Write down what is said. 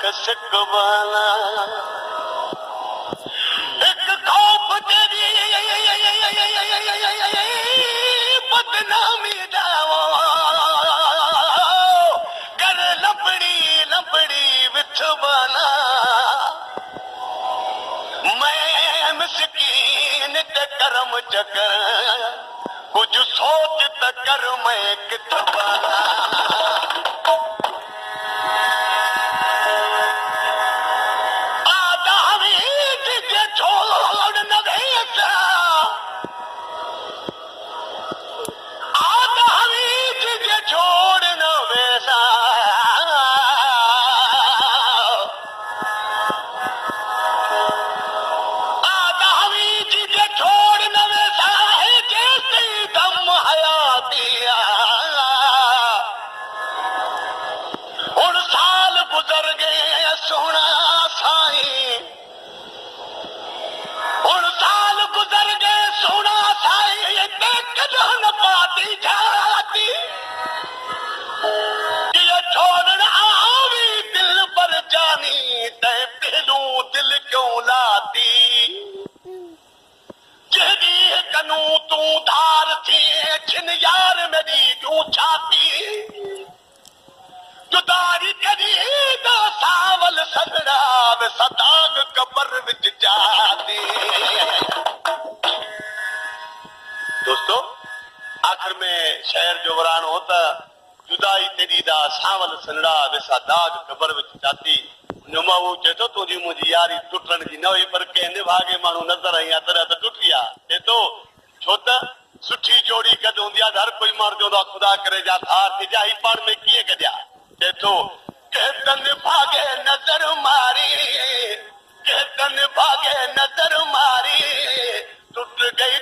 कसकवाला एक खौफ तेरी बदनामी दावो कर लपड़ी लपड़ी बिछवाना मैं मिस्कीन ते करम चकर कुछ सोच तकर मैं कितवाना दिल क्यों लाती जहदी कनू तू धार थी छिन यार मेरी यूं छाती जुदारी करी दा सावल सगड़ा वे सदाग कबर विच जाती। दोस्तों आखिर में शहर जो वरान होता जुदाई तेरी दा सावल सनड़ा वे सदाग कबर विच जाती नुमा वो चेतो तुझी मुझी यारी टुटण जी न हुई पर कंहिं भागे माण्हू नज़र आई तरह त टुट गया चेतो छो त सुठी जोड़ी कद हूंदी आहे हर कोई माण्हू चवंदो आहे खुदा करे जा थार थी जा ही पाण में कीअं गॾिया चेतो केतन भागे नज़र मारी केतन भागे नज़र मारी टुट गई